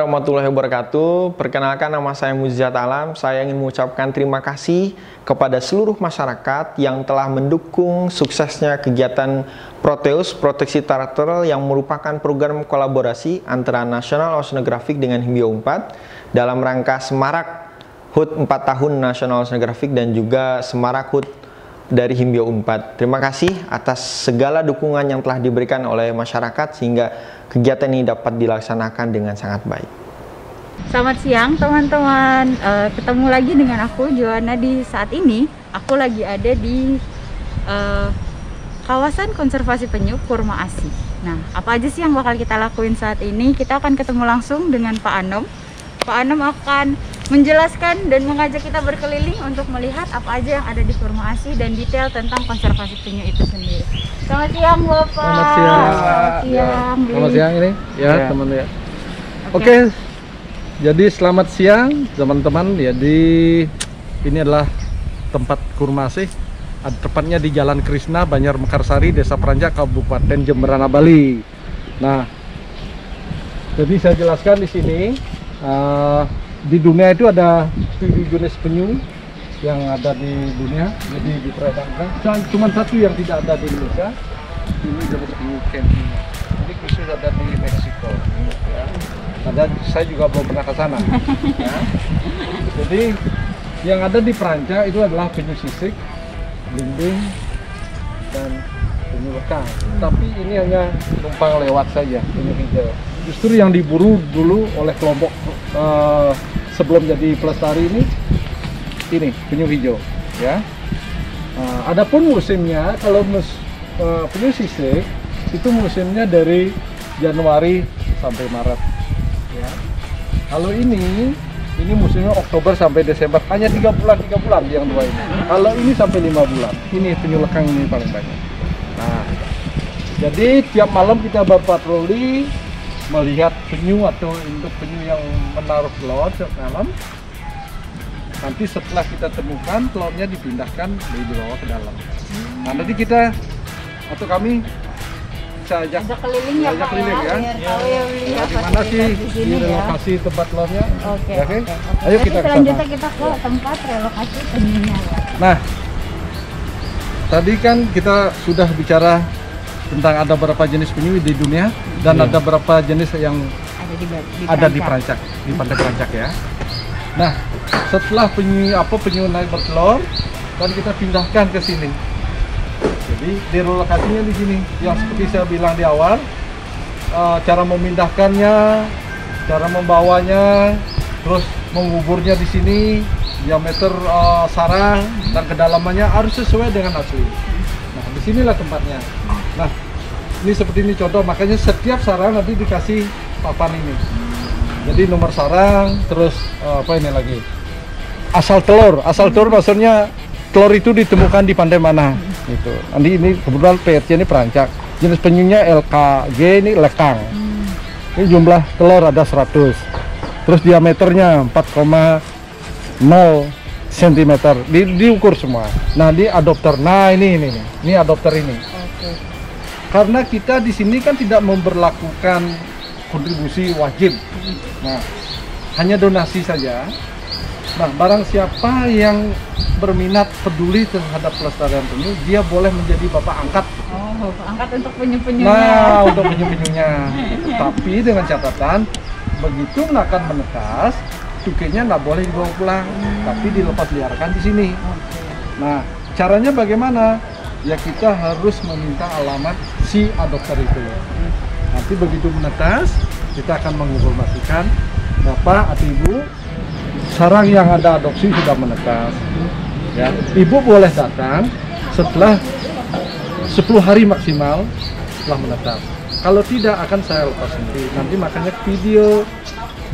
warahmatullahi wabarakatuh. Perkenalkan, nama saya Mujizat Alam. Saya ingin mengucapkan terima kasih kepada seluruh masyarakat yang telah mendukung suksesnya kegiatan Proteus Proteksi Turtle yang merupakan program kolaborasi antara National Oceanographic dengan Himbio 4 dalam rangka Semarak HUT 4 tahun National Oceanographic dan juga Semarak HUT dari Himbio 4. Terima kasih atas segala dukungan yang telah diberikan oleh masyarakat sehingga kegiatan ini dapat dilaksanakan dengan sangat baik. Selamat siang teman-teman, ketemu lagi dengan aku Joanna. Di saat ini aku lagi ada di kawasan konservasi penyu Purma Asi. Nah, apa aja sih yang bakal kita lakuin saat ini? Kita akan ketemu langsung dengan Pak Anom. Pak Anom akan menjelaskan dan mengajak kita berkeliling untuk melihat apa aja yang ada di Purma Asi dan detail tentang konservasi penyu itu sendiri. Selamat siang Bapak. Selamat siang. Selamat siang. Selamat siang ini ya teman ya. Oke. Jadi selamat siang teman-teman. Jadi ini adalah tempat Purma Asi. Tepatnya di Jalan Krishna, Banjar Mekarsari, Desa Prancak, Kabupaten Jemberana, Bali. Nah, jadi saya jelaskan di sini. Di dunia itu ada 7 jenis penyu yang ada di dunia, jadi diperdagangkan. Dan cuma satu yang tidak ada di Indonesia, ini jenis penyu camping. Ini khusus ada di Meksiko. Ya. Ada, saya juga belum pernah ke sana. Ya. Jadi yang ada di Prancak itu adalah penyu sisik, belimbing, dan penyu lekang. Tapi ini hanya numpang lewat saja, penyu hijau. Justru yang diburu dulu oleh kelompok sebelum jadi pelestari ini penyu hijau ya. Adapun musimnya, kalau penyu sisik itu musimnya dari Januari sampai Maret ya. Kalau ini musimnya Oktober sampai Desember, hanya 3 bulan yang dua ini. Kalau ini sampai 5 bulan. Ini penyu lekang ini paling banyak. Nah, jadi tiap malam kita berpatroli melihat penyu atau induk penyu yang menaruh telur setiap malam. Nanti setelah kita temukan, telurnya dipindahkan dibawa ke dalam. Nah, nanti kita atau kami bisa ajak keliling ya, Pak, keliling ya. Nah, di mana sih di relokasi tempat telurnya? Oke. Ayo kita ke sana. Selanjutnya kita ke tempat relokasi penyunya. Nah, tadi kan kita sudah bicara tentang ada berapa jenis penyu di dunia dan ada berapa jenis yang ada di Prancak, di Pantai Prancak ya. Nah, setelah penyu naik bertelur, dan kita pindahkan ke sini. Jadi direlokasinya di sini. Yang seperti saya bilang di awal, cara memindahkannya, cara membawanya, terus menguburnya di sini, diameter sarang dan kedalamannya harus sesuai dengan asli. Nah, disinilah tempatnya. Nah, ini seperti ini contoh, makanya setiap sarang nanti dikasih papan ini. Jadi nomor sarang, terus apa ini lagi? Asal telur maksudnya telur itu ditemukan di pantai mana? Itu. Nanti ini kebetulan PRC ini Prancak. Jenis penyunya LKG ini lekang. Ini jumlah telur ada 100. Terus diameternya 4,0 cm. Diukur semua. Nah, di adopter. Nah, ini adopter ini. Karena kita di sini kan tidak memberlakukan kontribusi wajib. Nah, hanya donasi saja. Nah, barang siapa yang berminat peduli terhadap pelestarian penyu, dia boleh menjadi bapak angkat. Oh, bapak angkat untuk penyu-penyunya. Nah, untuk penyu-penyunya. Tapi dengan catatan, begitu akan menetas, tukenya nggak boleh dibawa pulang, tapi dilepas liarkan di sini. Nah, caranya bagaimana? Ya kita harus meminta alamat si adopter itu. Nanti begitu menetas, kita akan menginformasikan Bapak atau Ibu, sarang yang ada adopsi sudah menetas. Ya, Ibu boleh datang setelah 10 hari maksimal setelah menetas. Kalau tidak akan saya lepas sendiri. Nanti makanya video,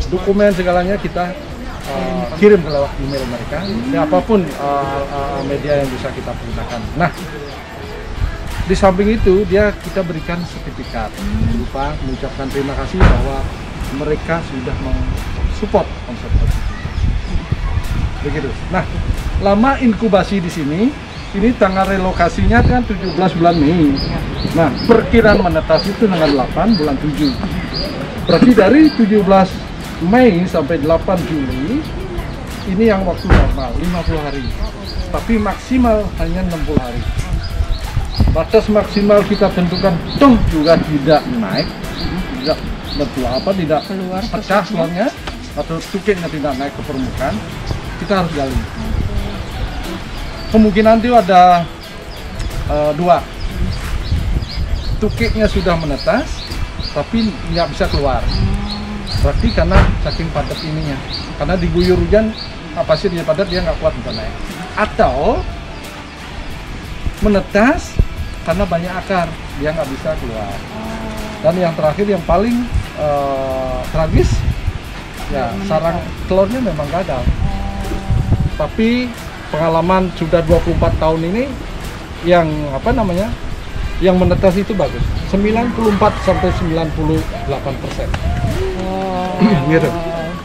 dokumen segalanya kita kirim ke lewat email mereka, siapapun media yang bisa kita gunakan. Nah, di samping itu kita berikan sertifikat berupa mengucapkan terima kasih bahwa mereka sudah mensupport konservasi. Begitu. Nah, lama inkubasi di sini, ini tanggal relokasinya kan 17 bulan Mei. Nah, perkiraan menetas itu tanggal 8 bulan 7. Berarti dari 17 Mei sampai 8 Juli ini yang waktu normal 50 hari. Tapi maksimal hanya 60 hari. Batas maksimal kita tentukan toh juga tidak naik, tidak tidak Keluar pecah selangnya atau tukiknya tidak naik ke permukaan, kita harus gali. Kemungkinan itu ada dua, tukiknya sudah menetas tapi nggak bisa keluar, berarti karena saking padat ininya, karena diguyur hujan pasir dia padat, dia nggak kuat bisa naik. Atau menetas karena banyak akar, dia nggak bisa keluar. Dan yang terakhir yang paling tragis ya, sarang telurnya memang gagal. Tapi pengalaman sudah 24 tahun ini yang apa namanya, yang menetas itu bagus, 94 sampai 98%. Gitu.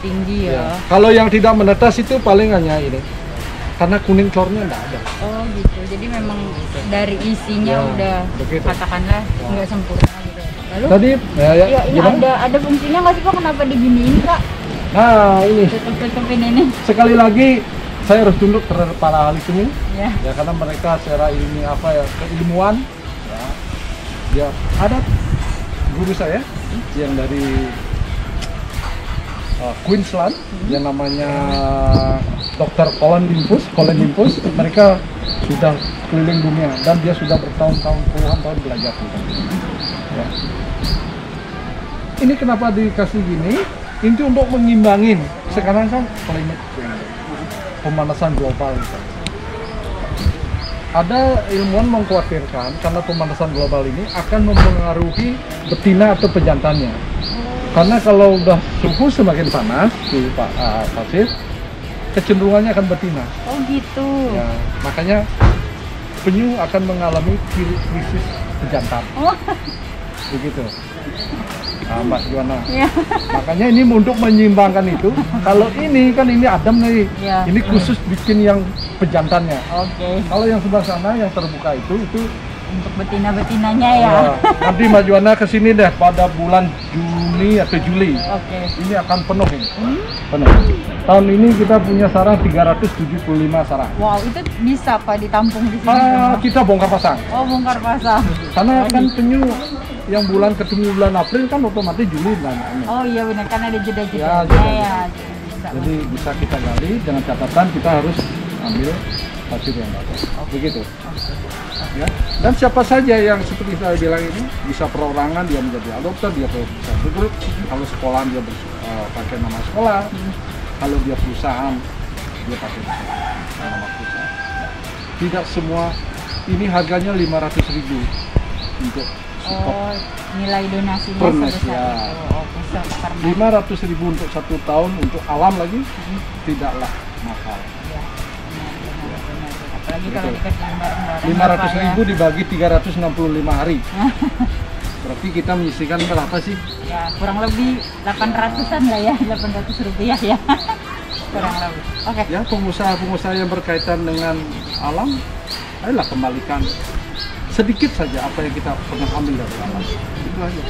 Tinggi ya. Kalau yang tidak menetas itu paling hanya ini, karena kuning telurnya enggak ada. Oh gitu, jadi memang dari isinya Ya, udah begitu. katakanlah nggak sempurna gitu. Lalu Tadi ya, ini gimana? ada fungsinya nggak sih Pak, kenapa diginiin Kak? Nah ini Tutup-tutupin ini. sekali lagi saya harus tunduk terhadap para ahli seni Ya. ya, karena mereka secara ilmi apa ya, keilmuan ya, ada guru saya yang dari Queensland yang namanya Dr. Colin Limpus, mereka sudah keliling dunia dan dia sudah bertahun-tahun, puluhan tahun belajar tentang ini. Ya. Ini kenapa dikasih gini? Ini untuk mengimbangin. Sekarang kan climate change, pemanasan global. Gitu. Ada ilmuwan mengkhawatirkan karena pemanasan global ini akan mempengaruhi betina atau pejantannya. Karena kalau udah suhu semakin panas di pasir, kecenderungannya akan betina. Oh gitu. Ya, makanya penyu akan mengalami krisis pejantan. Oh. Begitu. Nah, Mbak Juana. Ya. Makanya ini untuk menyeimbangkan itu. Kalau ini kan ini adem nih. Ya. Ini khusus bikin yang pejantannya. Oke. Kalau yang sebelah sana yang terbuka itu Untuk betina-betinanya ya. nanti Mbak Juana kesini deh pada bulan Juni atau Juli. Oke. Ini akan penuh ini. Penuh. Tahun ini kita punya sarang 375 sarang. Wow, itu bisa Pak ditampung di sini. Kita bongkar pasang. Oh, bongkar pasang. Karena kan penyu yang bulan ketemu bulan April kan otomatis Juli dan ini. Oh iya benar, karena ada jeda-jeda. Ya, jeda-jeda. Ya, bisa. Jadi bisa kita gali dengan catatan kita harus ambil hasil yang bagus. Begitu. Ya. Dan siapa saja yang seperti saya bilang ini bisa perorangan, dia menjadi adopter, dia bisa bergrup. Kalau sekolah dia pakai nama sekolah. Kalau dia perusahaan dia pakai nama perusahaan. Tidak semua, ini harganya 500.000 untuk Oh, nilai donasinya per mes, sebesar ya. itu. Oh, bisa per mes. 500.000 untuk 1 tahun untuk alam lagi tidaklah mahal. Ya, benar. Apalagi kalau Betul. dikerjain bareng-bareng. 500.000 Bapak, dibagi 365 hari. Berarti kita menyisihkan berapa sih? ya, kurang lebih 800-an lah ya, 800 rupiah ya. Kurang lebih. Oke. Ya, pengusaha-pengusaha yang berkaitan dengan alam, ayolah kembalikan sedikit saja apa yang kita pernah ambil dari alam. Itu aja.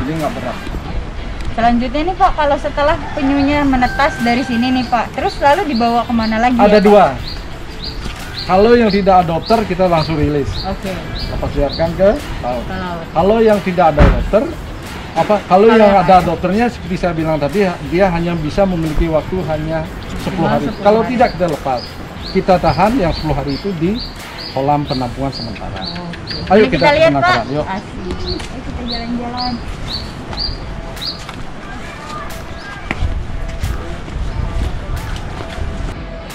Jadi nggak berat. Selanjutnya nih Pak, kalau setelah penyunya menetas dari sini nih Pak, terus lalu dibawa kemana lagi? Ada ya, Pak? dua. Kalau yang tidak adopter kita langsung rilis, Oke. lepas liarkan ke laut. Ke laut. Kalau yang tidak ada adopter, kalau yang yang ada adopternya seperti saya bilang tadi, dia hanya bisa memiliki waktu hanya 10 hari. 10 Kalau hari. tidak kita lepas, kita tahan yang 10 hari itu di kolam penampungan sementara. Oke. Ayo Ini kita lihat ke Pak. penangkaran, yuk. Asik. Ayo kita jalan-jalan.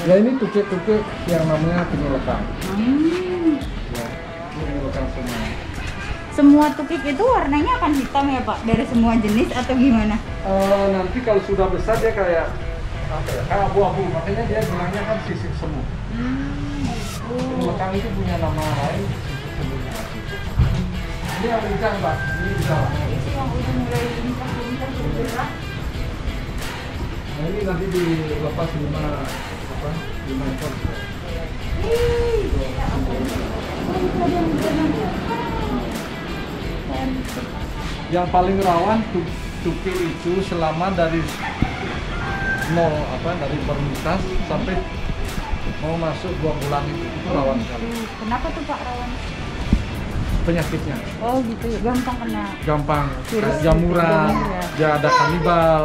Ya ini tukik-tukik yang namanya penyu lekang. Ya, penyu lekang semua. Semua tukik itu warnanya akan hitam ya Pak? Dari semua jenis atau gimana? Nanti kalau sudah besar dia kayak apa ya? Kayak abu-abu. Makanya dia bilangnya kan sisik semu. Penyu lekang itu punya nama lain, sisik semunya. Ini yang lincah, Pak. Ini bisa. Itu yang udah mulai lincah-lincah bergerak. Nah ini nanti dilepas 5 ekor. Yang paling rawan tuh cukai itu selama dari nol dari bermutas sampai mau masuk 2 bulan itu rawan sekali. Kenapa tuh Pak rawan? Penyakitnya. Oh gitu, gampang kena. Gampang, Virus kayak jamuran, ya. dia ada kanibal.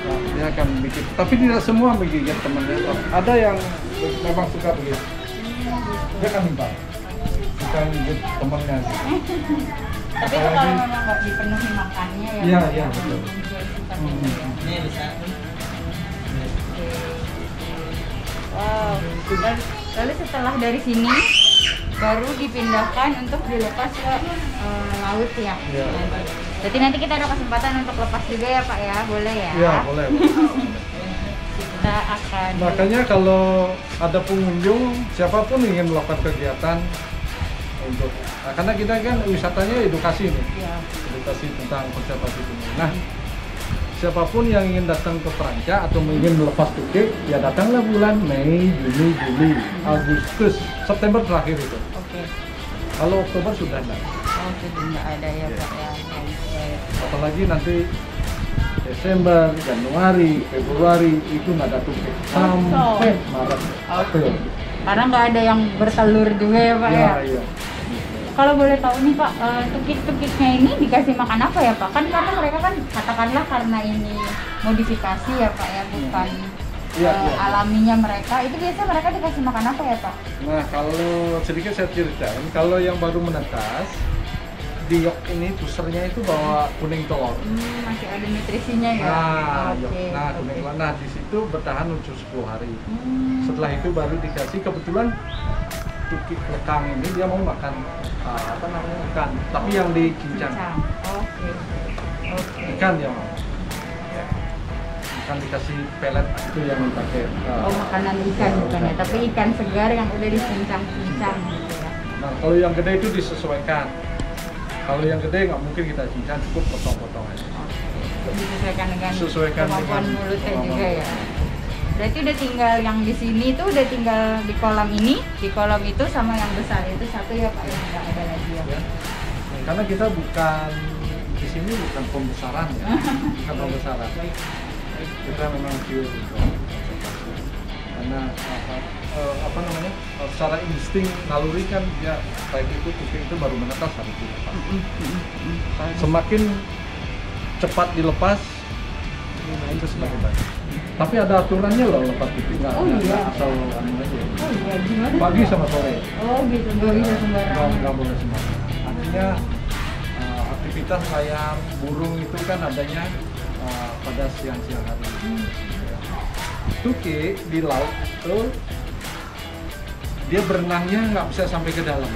Nah, dia akan bikin, tapi tidak semua menggigit temannya. Ada yang memang suka begitu. Dia kanibal, suka menggigit temannya. Tapi itu kalau memang nggak dipenuhi makannya ya. Iya, Pak, iya, ya, betul. muncul sifat itu ya. Ini bisa. Wow. Lalu setelah dari sini baru dipindahkan untuk dilepas ke laut ya. Iya. Jadi nanti kita ada kesempatan untuk lepas juga ya Pak ya, boleh ya? Iya, boleh. Kita akan. Makanya kalau ada pengunjung, siapapun ingin melakukan kegiatan untuk, karena kita kan wisatanya edukasi nih, Ya. edukasi tentang konservasi penyu. Nah, siapapun yang ingin datang ke Peranca atau ingin melepas tukik, ya datanglah bulan Mei, Juni, Juli, Agustus, September terakhir itu. Oke. Kalau Oktober sudah enggak. Oh, sudah nggak ada ya Pak ya. Oke. Apalagi nanti Desember, Januari, Februari itu nggak ada tukik sampai Maret, April. Karena nggak ada yang bertelur juga ya Pak ya. Iya. Kalau boleh tahu nih Pak, tukik-tukiknya ini dikasih makan apa ya Pak? Kan karena mereka kan katakanlah karena ini modifikasi ya Pak ya, bukan Iya. alaminya mereka. Itu biasanya mereka dikasih makan apa ya Pak? Nah, kalau sedikit saya ceritain, kalau yang baru menetas, di yok ini pusernya itu bawa kuning telur. Masih ada nutrisinya ya? Nah, yok. Oke, Nah, oke. kuning telur. Nah, di situ bertahan untuk 10 hari. Hmm, Setelah itu baru dikasih, kebetulan tukik lekang ini dia mau makan ikan, tapi yang dicincang. cincang. Oke. Oke. Ikan ya mau. Ikan dikasih pelet itu yang dipakai. Oh, makanan ikan bukan ya, tapi ikan segar yang udah dicincang-cincang gitu ya. Nah, kalau yang gede itu disesuaikan. Kalau yang gede nggak mungkin kita cincang, cukup potong-potong aja. Disesuaikan dengan Sesuaikan kemampuan dengan mulutnya kemampuan. juga ya. Berarti udah tinggal yang di sini tuh udah tinggal di kolam ini, di kolam itu sama yang besar itu satu ya Pak, yang nggak ada lagi ya. Ya. Karena kita bukan di sini bukan pembesaran ya, bukan pembesaran. Kita memang pure karena secara insting naluri kan ya baik itu tukik itu baru menetas hari itu. Semakin cepat dilepas itu semakin baik. Tapi ada aturannya loh lepas tukik, nggak Oh, iya. nggak asal anu aja. Oh iya, gimana? Pagi sama sore. Oh gitu, nggak bisa sembarangan. Nggak boleh sembarangan. Artinya aktivitas layar burung itu kan adanya pada siang-siang hari. Tukik di laut itu dia berenangnya nggak bisa sampai ke dalam.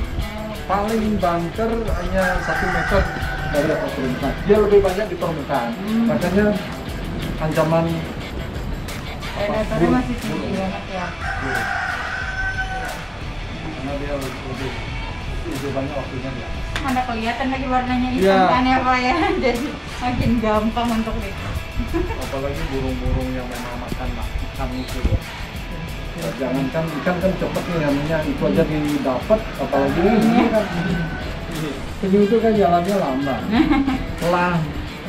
Paling banter hanya 1 meter dari atas permukaan. Dia lebih banyak di permukaan. Makanya ancaman Predatornya masih tinggi banget ya. karena dia lebih banyak waktunya ya. Mana kelihatan lagi warnanya hitam Iya. kan ya Pak ya. Jadi makin gampang untuk Apalagi burung-burung yang memang makan ikan itu. Ya, jangankan ikan kan cepet nih namanya, itu aja didapat, apalagi ini kan penyu itu kan jalannya lambat, pelan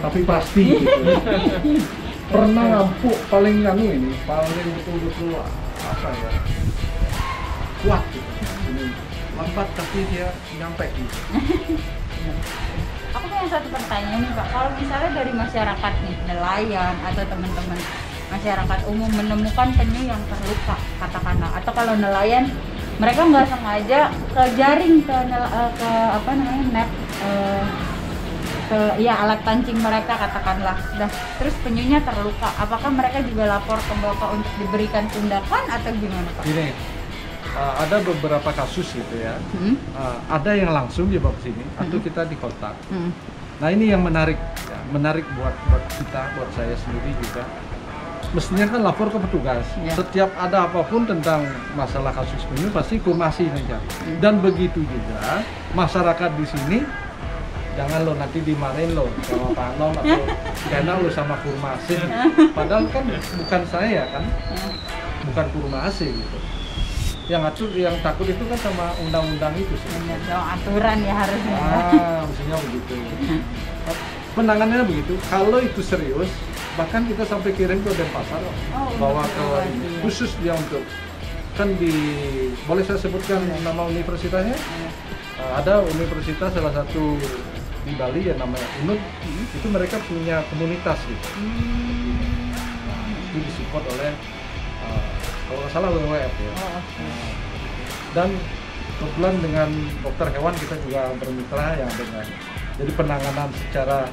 tapi pasti gitu. Pernah ngampuk paling ini paling betul-betul apa ya, kuat gitu. Ini lambat tapi dia nyampe gitu. Aku punya satu pertanyaan nih Pak, kalau misalnya dari masyarakat nih, nelayan atau teman-teman masyarakat umum menemukan penyu yang terluka katakanlah, atau kalau nelayan mereka nggak sengaja ke jaring ke apa namanya net ke ya alat pancing mereka katakanlah, terus penyunya terluka, apakah mereka juga lapor ke Bapak untuk diberikan tindakan atau gimana Pak? Gini, ada beberapa kasus gitu ya. Ada yang langsung dibawa ke sini atau kita dikontak. Nah ini yang menarik, ya, menarik buat kita, buat saya sendiri juga. Mestinya kan lapor ke petugas. Ya. Setiap ada apapun tentang masalah kasus penyu pasti kurmasi mencari. Dan begitu juga masyarakat di sini, jangan lo nanti dimarahin lo sama Pak Anom atau karena lo sama kurmasi. Padahal kan bukan saya kan, bukan kurmasi gitu. Yang takut itu kan sama undang-undang itu sih. Benar dong, aturan ya harusnya. Mestinya begitu. penanganannya begitu. Kalau itu serius, bahkan kita sampai kirim ke Denpasar, bawa ke ini. Khusus dia untuk kan boleh saya sebutkan nama universitasnya? Ada universitas salah satu di Bali yang namanya UNUD, itu mereka punya komunitas gitu. Itu disupport oleh kalau nggak salah WWF ya. Dan kebetulan dengan dokter hewan kita juga bermitra yang dengan jadi penanganan secara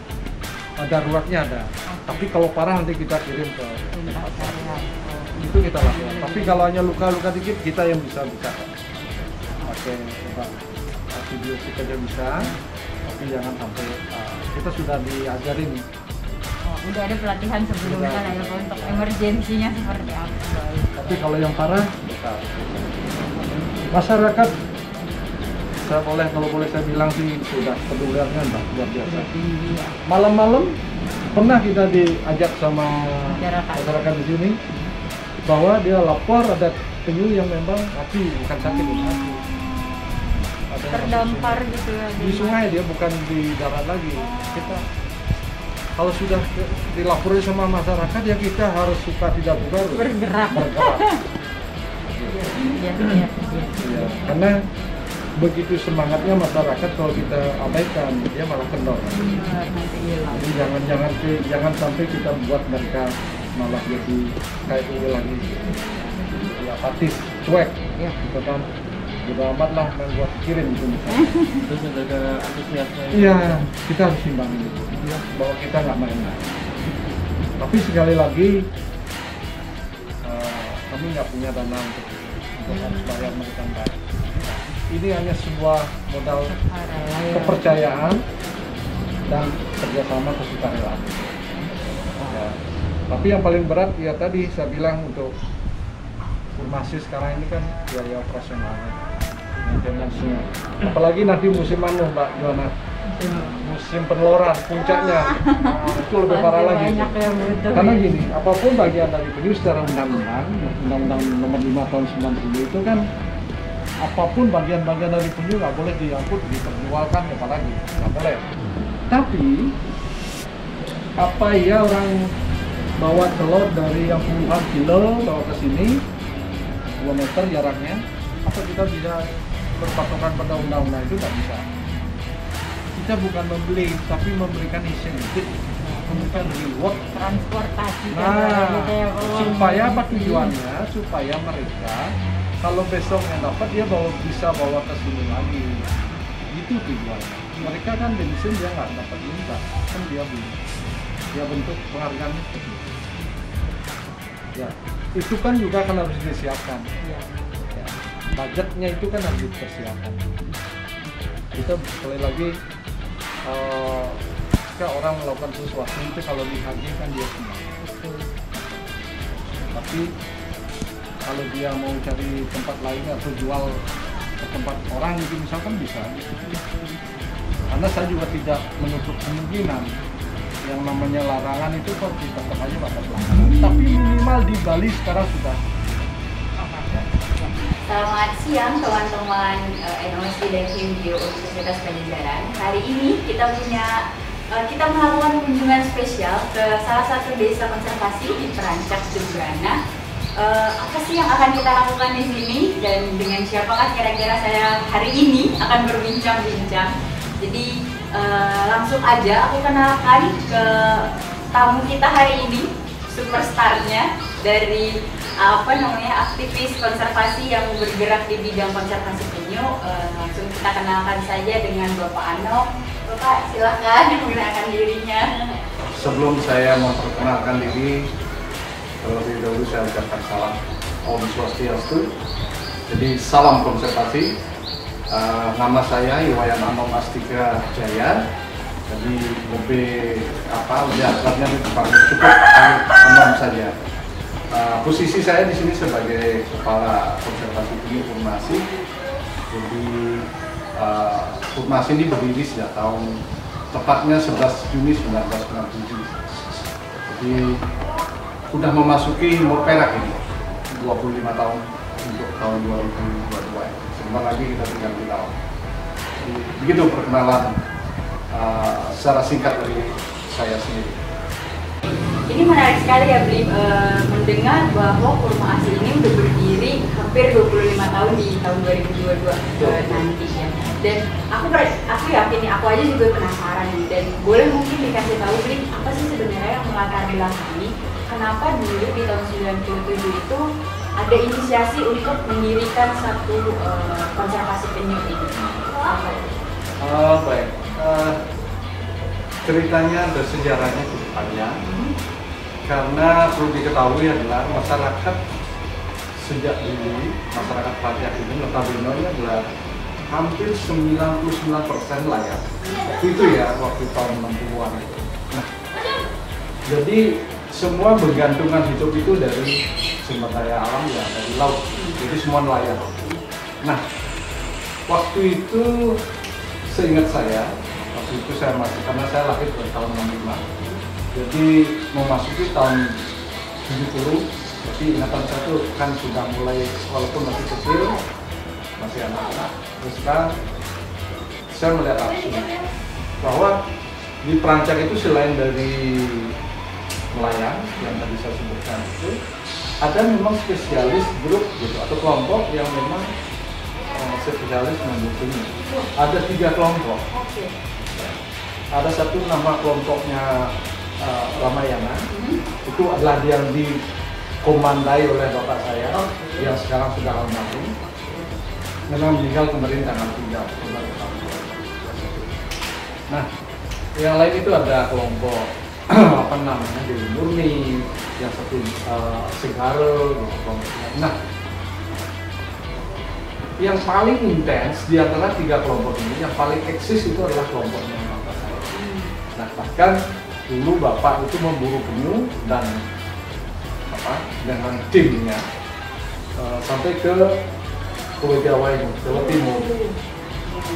daruratnya ada. Tapi kalau parah nanti kita kirim ke Denpasar. Itu kita lakukan. Tapi kalau hanya luka-luka dikit kita yang bisa pakai antibiotik aja bisa. Tapi jangan sampai kita sudah diajarin. Udah ada pelatihan sebelumnya lah ya untuk emergensinya seperti apa. Tapi kalau yang parah, masyarakat kalau boleh saya bilang sih sudah peduliannya luar biasa. Malam-malam pernah kita diajak sama masyarakat di sini bahwa dia lapor ada penyu yang memang mati, bukan sakit, mati. Terdampar gitu ya. Di sungai dia, bukan di darat lagi. Kita kalau sudah dilapori sama masyarakat ya kita harus suka tidak suka bergerak. Iya. Karena begitu semangatnya masyarakat, kalau kita abaikan dia malah kendor. Jadi jangan sampai kita buat mereka malah jadi kayak ini lagi, ya apatis, cuek, gitu kan. Udah amat lah main buat kirim itu misalnya. Terus menjaga antusiasme. Iya, kita harus imbangin itu, bahwa kita nggak main-main. Tapi sekali lagi kami nggak punya dana untuk harus bayar mereka bayar. Ini hanya sebuah modal kepercayaan dan kerjasama kesukarela. Ya. Tapi yang paling berat ya tadi saya bilang untuk formasi sekarang ini kan biaya operasionalnya, maintenance-nya. Apalagi nanti musim anu Mbak Joana, musim peneloran puncaknya, itu lebih parah lagi. Karena gini, apapun bagian dari penyu secara undang-undang nomor 5 tahun 90 itu kan, apapun bagian-bagian dari penyu nggak boleh diangkut, diperjualkan, apalagi nggak boleh. Tapi apa ya orang bawa telur dari yang puluhan kilo bawa ke sini 2 meter jaraknya, apa kita bisa berpatokan pada undang-undang? Itu nggak bisa. Kita bukan membeli, tapi memberikan insentif, memberikan reward, Transportasi. supaya apa tujuannya? Supaya mereka kalau besoknya dapat dia bisa bawa ke sini lagi. Itu tujuannya. Mereka kan bensin dia nggak dapat minta, kan dia beli. Dia bentuk penghargaan itu. Ya, itu kan juga kan harus disiapkan. Ya, budgetnya itu kan harus dipersiapkan. Kita sekali lagi ketika orang melakukan sesuatu itu kalau dihargai kan dia senang. Tapi kalau dia mau cari tempat lain atau jual ke tempat orang itu misalkan bisa. Karena saya juga tidak menutup kemungkinan yang namanya larangan itu kok tetap aja bakal pelanggaran. Tapi minimal di Bali sekarang sudah. Selamat siang teman-teman NOSD dan Himbio Universitas Padjadjaran. Hari ini kita melakukan kunjungan spesial ke salah satu desa konservasi di Perancak, Jembrana. Apa sih yang akan kita lakukan di sini dan dengan siapakah kira-kira saya hari ini akan berbincang-bincang. Jadi langsung aja aku kenalkan ke tamu kita hari ini, superstarnya dari aktivis konservasi yang bergerak di bidang konservasi penyu. Langsung kita kenalkan saja dengan Bapak Ano. Bapak silakan memperkenalkan dirinya. Sebelum saya memperkenalkan diri, terlebih dahulu saya ucapkan salam Om Swastiastu. Jadi salam konservasi. Nama saya Iwayan Anom Astika Jaya. Jadi lebih udah akrabnya dipanggil cukup Anom saja. Posisi saya di sini sebagai Kepala Konservasi Penyu Formasi. Jadi Formasi ini berdiri sejak tahun tepatnya 11 Juni 1997. Jadi sudah memasuki umur perak ini 25 tahun untuk tahun 2022. Sebentar lagi kita tinggal di tahun. Jadi, begitu perkenalan secara singkat dari saya sendiri. Ini menarik sekali ya Bli, mendengar bahwa Kurma Asih ini udah berdiri hampir 25 tahun di tahun 2022 nanti ya. Dan aku yakin nih, aku aja juga penasaran nih, dan boleh mungkin dikasih tahu Bli, apa sih sebenarnya yang melatar belakangi kenapa dulu di tahun 97 itu ada inisiasi untuk mendirikan satu konservasi penyu ini? Baik, ceritanya dan sejarahnya cukup panjang. Karena perlu diketahui adalah masyarakat sejak dulu, masyarakat Pajak ini notabene adalah hampir 99% layak. Itu ya, waktu tahun 60-an itu. Nah, jadi semua bergantungan hidup itu dari sumber daya alam ya, dari laut. Jadi semua nelayan. Nah, waktu itu seingat saya, waktu itu saya masih, karena saya lahir pada tahun 65. Jadi memasuki tahun 70, jadi ingatan saya itu kan sudah mulai, walaupun masih kecil, masih anak-anak. Terus sekarang saya melihat langsung bahwa di Perancak itu selain dari nelayan yang tadi saya sebutkan itu, ada memang spesialis grup gitu atau kelompok yang memang spesialis mendukung. Ada 3 kelompok. Ada satu nama kelompoknya Ramayana, itu adalah yang dikomandai oleh bapak saya yang sekarang sudah almarhum, memang meninggal kemarin tanggal 3 Oktober tahun 2021. Nah, yang lain itu ada kelompok apa namanya Dewi Murni, yang satu Segara, kelompoknya. Nah, yang paling intens di antara 3 kelompok ini, yang paling eksis itu adalah kelompoknya bapak saya. Nah, bahkan dulu bapak itu memburu penyu dan dengan timnya sampai ke Pulau Jawa ini, Jawa Timur.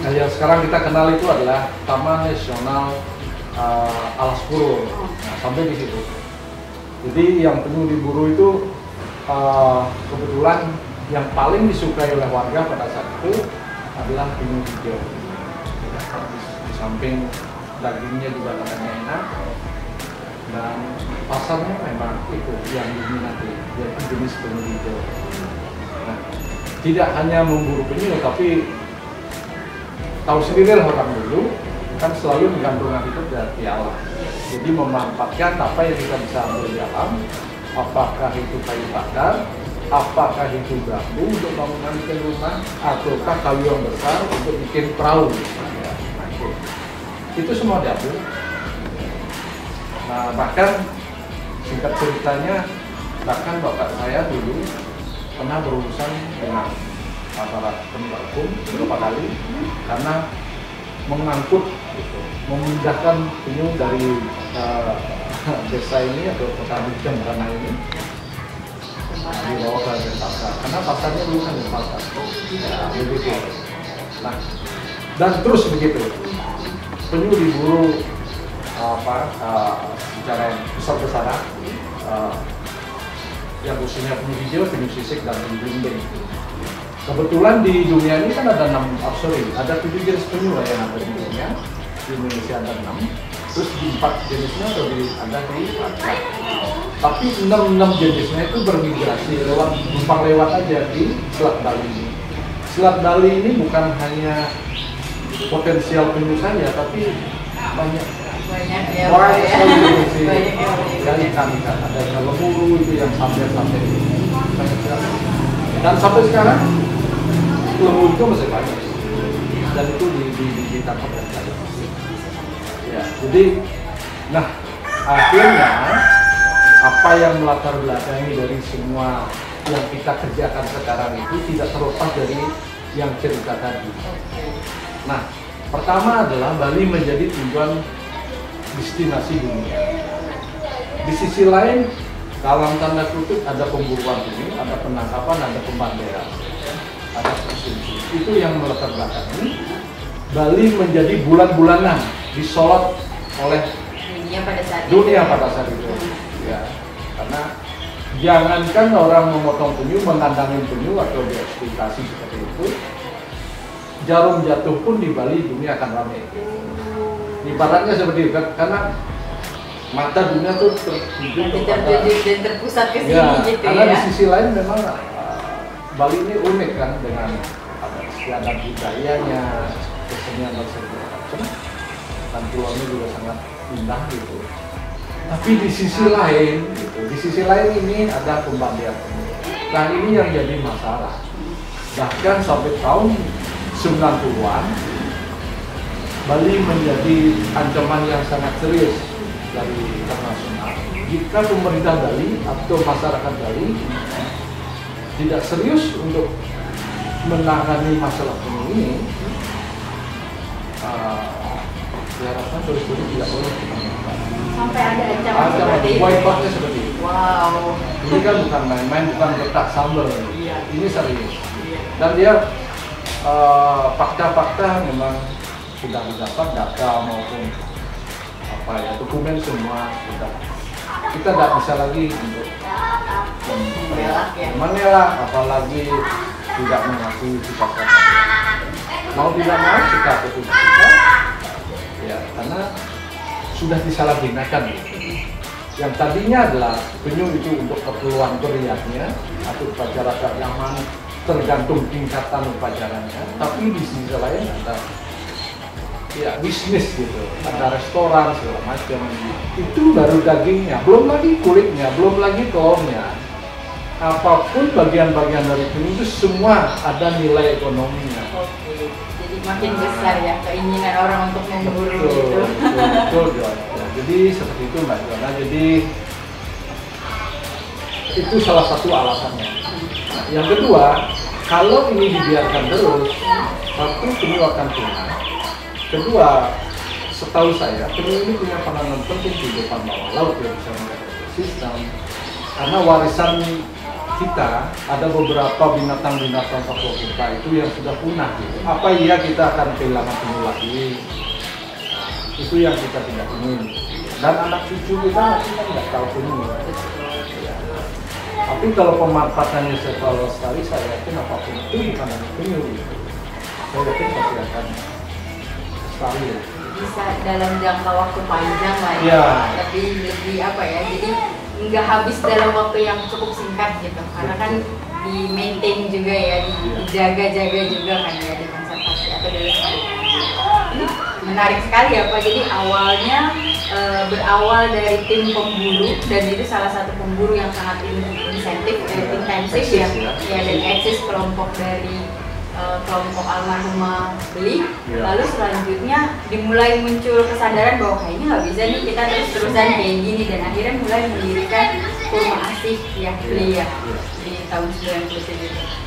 Nah, yang sekarang kita kenal itu adalah Taman Nasional Alas Purwo. Nah, sampai di situ. Jadi yang penyu diburu itu kebetulan yang paling disukai oleh warga pada saat itu adalah penyu hijau. Di samping dagingnya juga katanya enak, dan pasarnya memang itu yang diminati, yaitu jenis penyu hijau. Nah, tidak hanya memburu penyu, tapi tahu sendiri lah orang dulu kan selalu menggantungkan hidup dari alam. Jadi memanfaatkan apa yang kita bisa ambil di alam, apakah itu kayu bakar, apakah itu bambu untuk bangunan rumah, ataukah kayu yang besar untuk bikin perahu. Itu semua diambil. Nah, bahkan singkat ceritanya, bahkan bapak saya dulu pernah berurusan dengan aparat penegak hukum beberapa kali karena mengangkut, memindahkan penyu dari desa ini atau kota Jembrana ini dibawa ke Denpasar, karena pasarnya dulu kan Denpasar. Ya, begitu. Nah, dan terus begitu. Penyu diburu secara besar-besaran, yang khususnya penyu hijau, penyu sisik, dan penyu belimbing. Kebetulan di dunia ini kan ada 7 jenis penyu lah yang ada di dunia. Di Indonesia ada 6, terus di 4 jenisnya ada di Aceh. Tapi 6 jenisnya itu bermigrasi numpang lewat aja di Selat Bali ini. Selat Bali ini bukan hanya potensial penyu saja, tapi banyak sekali dari ikan-ikan. Ada ikan lemuru itu yang sampai banyak sekali. Dan sampai sekarang lemuru itu masih banyak, dan itu ditangkap dan cari. Ya, jadi, nah akhirnya apa yang melatar belakangi dari semua yang kita kerjakan sekarang itu tidak terlepas dari yang cerita tadi. Nah, pertama adalah Bali menjadi tujuan destinasi dunia. Di sisi lain, dalam tanda kutip ada pemburuan penyu, ada penangkapan, ada pembantaian, ada konsumsi. Itu yang melatar belakangi Bali menjadi bulan-bulanan disorot oleh dunia pada saat itu. Ya, karena jangankan orang memotong penyu, mengandangin penyu atau dieksploitasi seperti itu, jarum jatuh pun di Bali dunia akan ramai. Ibaratnya seperti itu, karena mata dunia tuh tertuju kepada dan terpusat ke sini ya, gitu karena ya. di sisi lain memang Bali ini unik kan dengan istiadat budayanya, kesenian dan segala macam, dan pulaunya juga sangat indah gitu. Tapi di sisi lain, gitu, di sisi lain ini ada pembantian. Nah ini yang jadi masalah. Bahkan sampai tahun 90-an, Bali menjadi ancaman yang sangat serius dari internasional. Jika pemerintah Bali atau masyarakat Bali tidak serius untuk menangani masalah penyu ini, diharapkan turis-turis tidak boleh kita melakukan. Sampai ada ancaman seperti itu. Boykotnya seperti itu. Wow. Ini kan bukan main-main, bukan letak sambal. Iya. Ini serius. Iya. Dan dia fakta-fakta memang sudah didapat, data maupun apa ya, dokumen semua sudah. Kita tidak bisa lagi untuk mengelak, apalagi tidak mengakui sikap kita. Mau tidak mau sikap itu kita, ya karena sudah disalahgunakan. Yang tadinya adalah penyu itu untuk keperluan beriaknya atau upacara keagamaan, tergantung tingkatan upacaranya, tapi di sisi lain ada ya bisnis gitu, ada restoran segala macam. Itu baru dagingnya, belum lagi kulitnya, belum lagi telurnya. Apapun bagian-bagian dari penyu itu semua ada nilai ekonominya. Oke, jadi makin besar ya keinginan orang untuk memburu Betul, gitu. betul, betul, ya. Jadi seperti itu Mbak Joana. Jadi itu salah satu alasannya. Nah, yang kedua, kalau ini dibiarkan terus, satu penyu akan punah. Kedua, setahu saya penyu ini punya peranan penting di depan bawah laut yang bisa menjaga ekosistem. Karena warisan kita ada beberapa binatang-binatang satwa kita itu yang sudah punah. Gitu. Apa iya kita akan kehilangan penyu lagi? Nah, itu yang kita tidak ingin. Dan anak cucu kita nanti kan nggak tahu penyu. Ya. Tapi kalau pemanfaatannya secara lestari, saya yakin apapun itu bukan hanya penyu. Gitu. Saya yakin pasti akan lestari. Ya. Bisa dalam jangka waktu panjang lah ya. Ya. Lebih apa ya? Jadi nggak habis dalam waktu yang cukup singkat gitu. Karena kan di maintain juga ya, dijaga-jaga juga kan ya, dikonservasi atau dilestarikan. Ini menarik sekali ya Pak. Jadi awalnya berawal dari tim pemburu, dan itu salah satu pemburu yang sangat intensif ya, dan eksis kelompok dari kelompok almarhumah Beli. Lalu selanjutnya dimulai muncul kesadaran bahwa kayaknya nggak bisa nih kita terus-terusan kayak gini, dan akhirnya mulai mendirikan Kurma Asih ya Beli ya di tahun 97.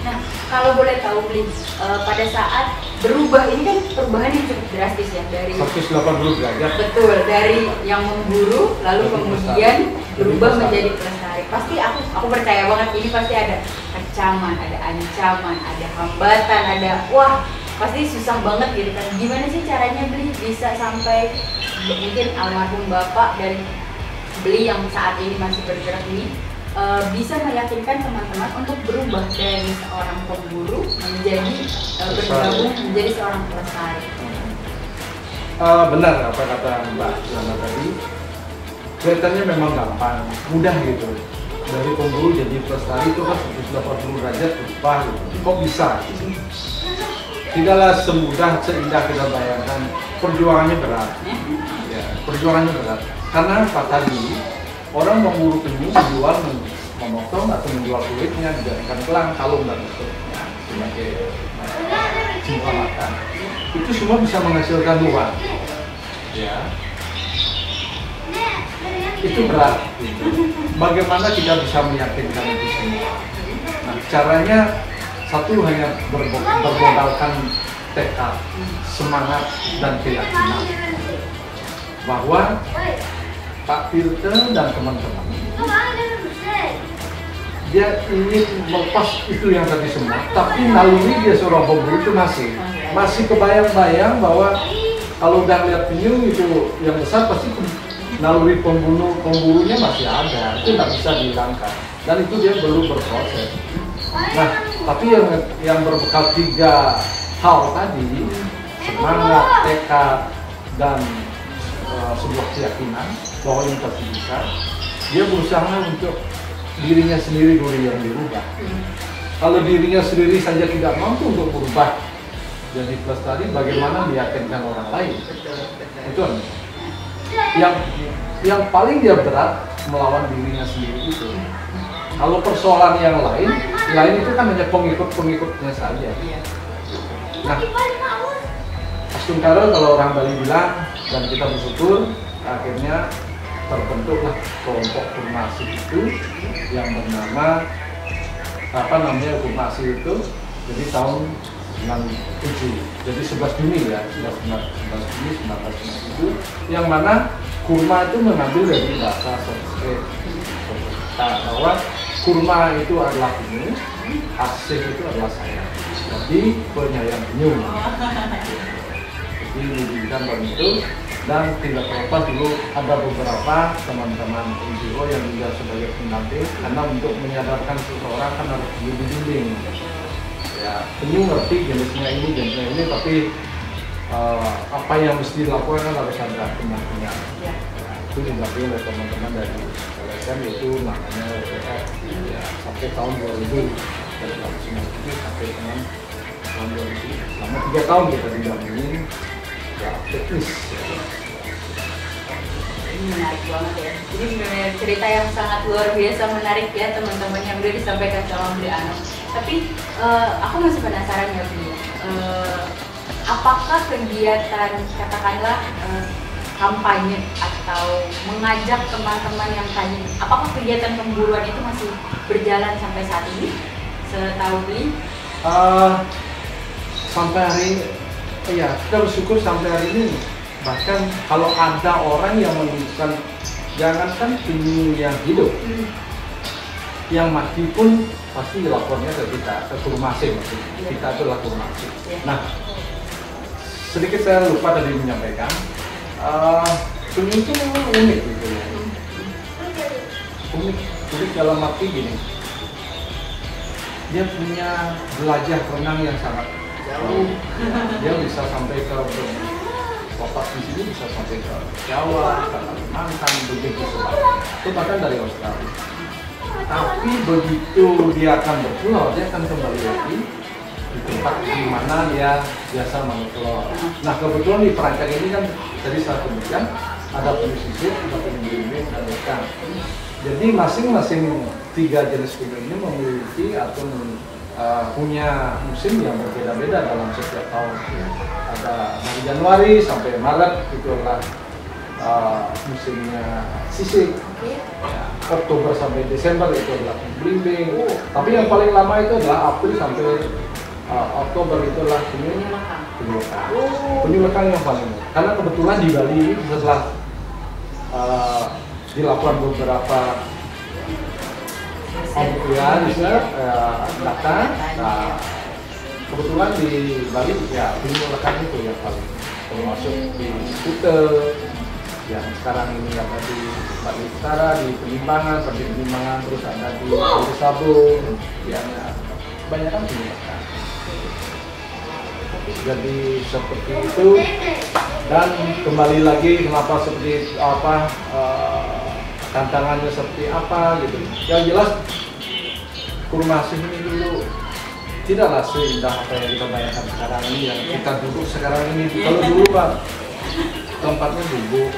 Nah kalau boleh tahu Beli, pada saat berubah ini kan perubahan yang cukup drastis ya, dari 180 derajat. betul, dari yang memburu lalu kemudian berubah menjadi pelestari. Pasti aku percaya banget ini pasti ada kecaman, ada ancaman, ada hambatan, ada wah pasti susah banget gitu kan. Gimana sih caranya Beli bisa sampai mungkin almarhum Bapak dan Beli yang saat ini masih bergerak ini bisa meyakinkan teman-teman untuk berubah dari seorang pemburu menjadi bergabung menjadi seorang pelestari? Benar apa kata Mbak Joana tadi, kelihatannya memang gampang, mudah gitu. Dari pemburu jadi pelestari itu kan 180 derajat berubah gitu. Kok bisa? Tidaklah semudah, seindah kita bayangkan. Perjuangannya berat. Ya, perjuangannya berat. Karena apa tadi? Orang memburu penyu menjual, memotong atau menjual kulitnya, dijadikan gelang, kalung dan seterusnya sebagai semua makan. Itu semua bisa menghasilkan uang. Ya. Itu berat. Gitu. Bagaimana kita bisa meyakinkan itu semua? Nah, caranya satu hanya bermodalkan tekad, semangat dan keyakinan bahwa Pak Tirte dan teman-teman dia ingin melepas itu yang tadi semua, tapi naluri dia seorang pemburu itu masih kebayang-bayang bahwa kalau udah lihat penyu itu yang besar pasti naluri pemburunya masih ada, itu nggak bisa dihilangkan, dan itu dia belum berproses. Nah, tapi yang berbekal 3 hal tadi, semangat, tekad, dan sebuah keyakinan bahwa yang pasti bisa, dia berusaha untuk dirinya sendiri dulu yang dirubah. Kalau dirinya sendiri saja tidak mampu untuk berubah jadi plus tadi, bagaimana meyakinkan orang lain? Itu yang paling dia berat melawan dirinya sendiri itu. Kalau persoalan yang lain itu kan hanya pengikut-pengikutnya saja. Nah, Astungkara kalau orang Bali bilang, dan kita bersyukur akhirnya terbentuklah kelompok Kurmasi itu yang bernama Kurmasi itu jadi tahun 97, jadi 11 Juni ya, 11 Juni 1997, yang mana kurma itu mengambil dari bahasa Sanskrit bahwa kurma itu adalah penyu, asih itu adalah sayang, jadi penyayang penyu. Jadi diberikan tahun itu, dan tidak terlepas dulu ada beberapa teman-teman NGO yang juga sebagai pendamping, karena untuk menyadarkan seseorang kan harus dibimbing. Ya, penyu ngerti jenisnya ini, tapi apa yang mesti dilakukan kan harus ada pendampingan. Ya, itu didampingi oleh teman-teman dari LSM, yaitu namanya WWF, ya, sampai tahun 2000, dari tahun 1997 sampai dengan tahun 2000, selama 3 tahun kita didampingi ya teknis. Ini menarik banget ya. Jadi benar cerita yang sangat luar biasa menarik ya teman-teman yang udah disampaikan sama Bri Anom. Tapi aku masih penasaran ya Bri. Apakah kegiatan katakanlah kampanye atau mengajak teman-teman yang tadi, apakah kegiatan pemburuan itu masih berjalan sampai saat ini? Setahu Bri? Sampai hari ini, ya kita bersyukur sampai hari ini. Bahkan kalau ada orang yang menemukan, jangankan penyu yang hidup, yang mati pun pasti lapornya ke kita, ke Kurmasi maksudnya. Kita itu adalah Kurmasi. Nah, sedikit saya lupa tadi menyampaikan, penyu itu memang unik gitu ya. Unik dalam arti gini, dia punya jelajah renang yang sangat jauh. Dia bisa sampai ke Kopas di sini, bisa sampai ke Jawa, ke Kalimantan, begitu sebagainya. Itu bahkan dari Australia. Tapi begitu dia akan bertelur, dia akan kembali lagi di tempat di mana dia biasa menelur. Nah, kebetulan di Perancang ini kan jadi satu bagian ada pesisir, ada penyu, ada ikan. Jadi masing-masing 3 jenis penyu ini memiliki atau punya musim yang berbeda-beda dalam setiap tahun. Ada dari Januari sampai Maret itu adalah musimnya sisik. Ya, Oktober sampai Desember itu adalah belimbing. Tapi yang paling lama itu adalah April sampai Oktober itu adalah penyu lekang. Penyu lekang yang paling. Karena kebetulan di Bali setelah dilakukan beberapa kemudian datang, nah, kebetulan di Bali ya penyu lekang itu yang paling, termasuk di Kute yang sekarang ini ada di Bali Utara, di Penimbangan, terus ada di Sabung, yang banyak kan penyu lekang. Jadi seperti itu, dan kembali lagi kenapa seperti apa, tantangannya seperti apa gitu. Yang jelas Kurmasi ini dulu tidaklah seindah apa yang kita bayangkan sekarang ini, yang kita duduk sekarang ini. Kalau dulu Bang, tempatnya duduk,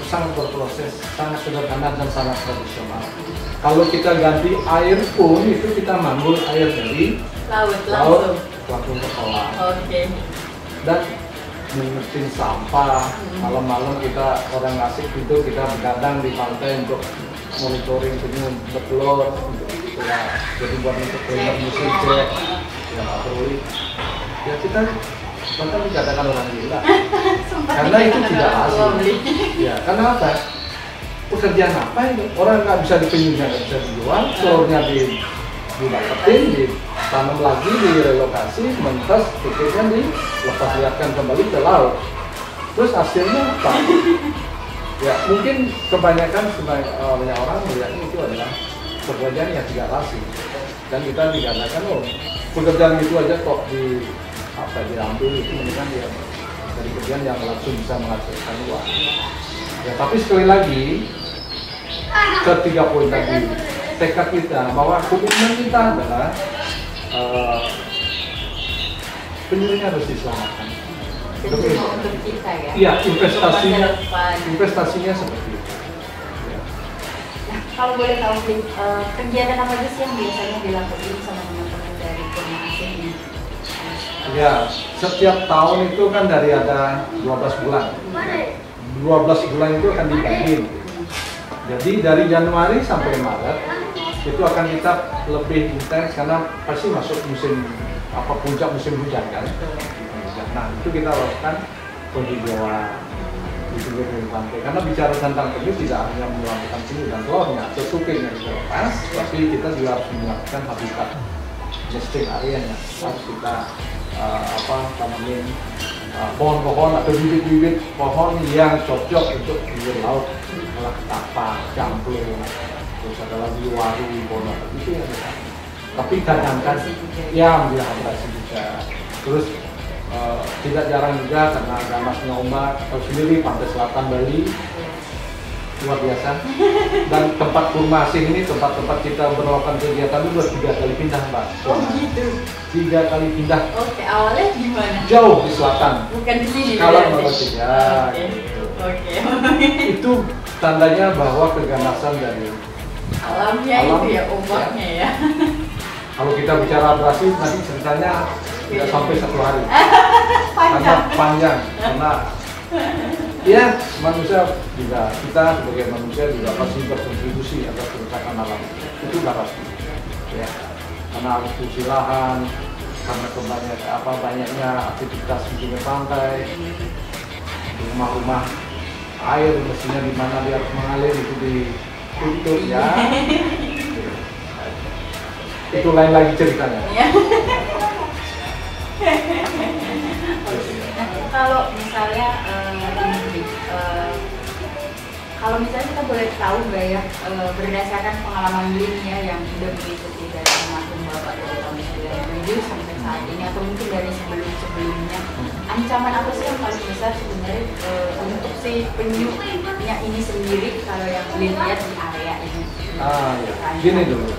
sangat berproses, sangat sederhana dan sangat tradisional. Kalau kita ganti air pun itu kita manggul air dari laut langsung ke kolam. Dan mengetin sampah, malam-malam kita orang asik itu kita begadang di pantai untuk monitoring penyu bertelur, ya, jadi buat untuk trainer musim cek yang patroli. Ya kita bahkan dikatakan orang gila, karena itu tidak asli. Ya, karena apa? Pekerjaan apa itu? Orang nggak bisa dipenyunya, nggak bisa dijual, telurnya didapetin, ditanam lagi, direlokasi, mentas, tiketnya dilepas liarkan kembali ke laut. Terus hasilnya apa? Ya mungkin kebanyakan banyak orang melihatnya itu adalah pekerjaan yang tidak asli, dan kita dikatakan pekerjaan itu aja kok diambil, itu mendingan dia dari kemudian yang langsung bisa menghasilkan uang. Ya, tapi sekali lagi ketiga poin tadi, tekad kita bahwa komitmen kita adalah penyuhnya harus diselamatkan. Untuk kita ya. Iya, investasinya seperti itu. Ya. Nah, kalau boleh tahu kegiatan apa aja sih yang biasanya dilakukan sama teman-teman dari Kurma Asih ini? Ya, setiap tahun itu kan dari ada 12 bulan. 12 bulan itu akan dibagi. Jadi dari Januari sampai Maret itu akan kita lebih intens karena pasti masuk musim puncak musim hujan kan. Nah, itu kita lakukan penghijauan di pinggir pantai. Karena bicara tentang penyu tidak hanya melakukan penyu dan telurnya, tutupin yang lepas, tapi kita juga harus melakukan habitat nesting areanya. Harus kita tanamin pohon-pohon atau bibit-bibit pohon yang cocok untuk pinggir laut, malah ketapang, jamplung, terus ada lagi waru, pohon itu yang kita. Tapi kadang-kadang ya ambil abrasi juga. Terus tidak jarang juga karena ganasnya ombak, tahu sendiri pantai selatan Bali luar biasa. Dan tempat Kurma Asih ini tempat-tempat kita melakukan kegiatan itu 3 kali pindah, Mbak. Oh gitu. 3 kali pindah. Oke, awalnya gimana? Jauh di selatan. Bukan di sini. Kalau berarti? Malaysia. Ya, gitu. Oke. Itu tandanya bahwa keganasan dari Alamnya alam, itu ya, ombaknya ya. Kalau kita bicara abrasi nanti ceritanya tidak sampai 1 hari. Karena panjang, karena ya manusia juga, kita sebagai manusia juga pasti berkontribusi atas kerusakan alam. Itu udah pasti. Ya. Karena alih fungsi lahan, karena banyaknya aktivitas di pinggir pantai, rumah-rumah air mestinya di mana dia harus mengalir itu ditutup ya. Itu lain lagi ceritanya. Nah, kalau misalnya kalau misalnya kita boleh tahu nggak ya, berdasarkan pengalaman Lin ya yang udah mengikuti dari almarhum Bapak dari tahun 97 sampai saat ini atau mungkin dari sebelum-sebelumnya, ancaman apa sih yang paling besar sebenarnya untuk si penyunya ini sendiri kalau yang Lin lihat di area ini? Ya. Gini dulu.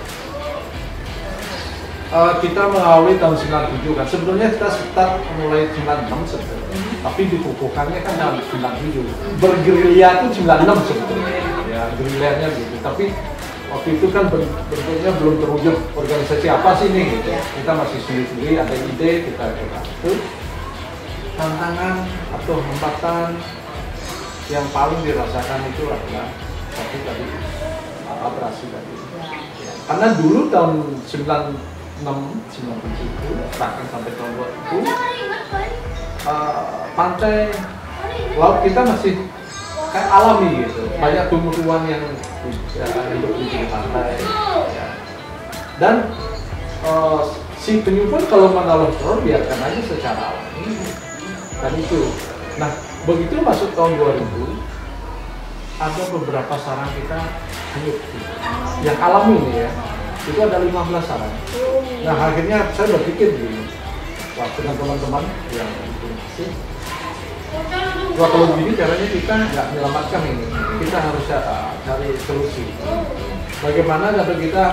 Kita mengawali tahun 97 kan, sebetulnya kita start mulai 96 sebetulnya, tapi dikukuhkannya kan tahun 97, bergerilya itu 96 sebetulnya, ya gerilyanya gitu, tapi waktu itu kan bentuknya belum terwujud organisasi apa sih nih gitu, kita masih sendiri-sendiri, ada ide, kita coba itu. Tantangan atau hambatan yang paling dirasakan itu adalah satu tadi, abrasi tadi, ya. Karena dulu tahun 97 itu, bahkan sampai tahun 2000 pantai laut kita masih kayak alami gitu, banyak tumbuh-tumbuhan yang hidup di pinggir pantai ya. Dan si penyu pun kalau menaruh telur biarkan aja secara alami dan itu. Nah begitu masuk tahun 2000 ada beberapa sarang kita hanyut gitu, yang alami nih ya, itu ada 15 sarang. Nah akhirnya saya berpikir gini, dengan teman-teman yang masih, wah kalau begini caranya kita nggak menyelamatkan ini, kita harus cari solusi. Bagaimana kalau kita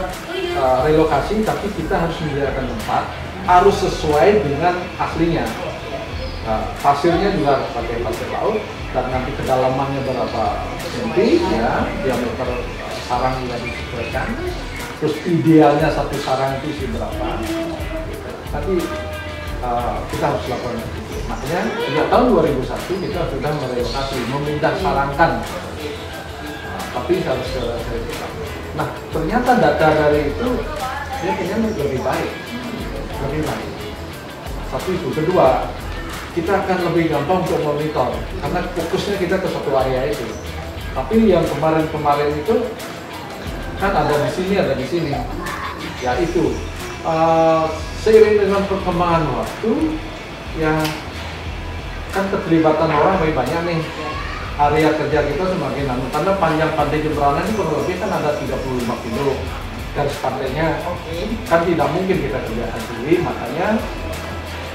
relokasi, tapi kita harus menyediakan tempat, harus sesuai dengan aslinya. Pasirnya juga harus pakai pasir laut, dan nanti kedalamannya berapa senti, ya, diameter sarang juga disesuaikan. Terus idealnya satu sarang itu isi berapa, tapi kita harus lakukan itu. Makanya sejak tahun 2001 kita sudah merelokasi, memindah sarangkan, tapi harus sertifikat. Nah ternyata data dari itu dia kayaknya lebih baik. Satu itu, kedua kita akan lebih gampang untuk memonitor karena fokusnya kita ke satu area itu. Tapi yang kemarin-kemarin itu kan ada di sini, ada di sini. Ya itu seiring dengan perkembangan waktu, ya kan keterlibatan orang lebih banyak nih. Area kerja kita semakin lama karena panjang pantai Jembrana ini kurang lebih kan ada 35 kilo garis pantainya. Kan tidak mungkin kita kerjakan sendiri, makanya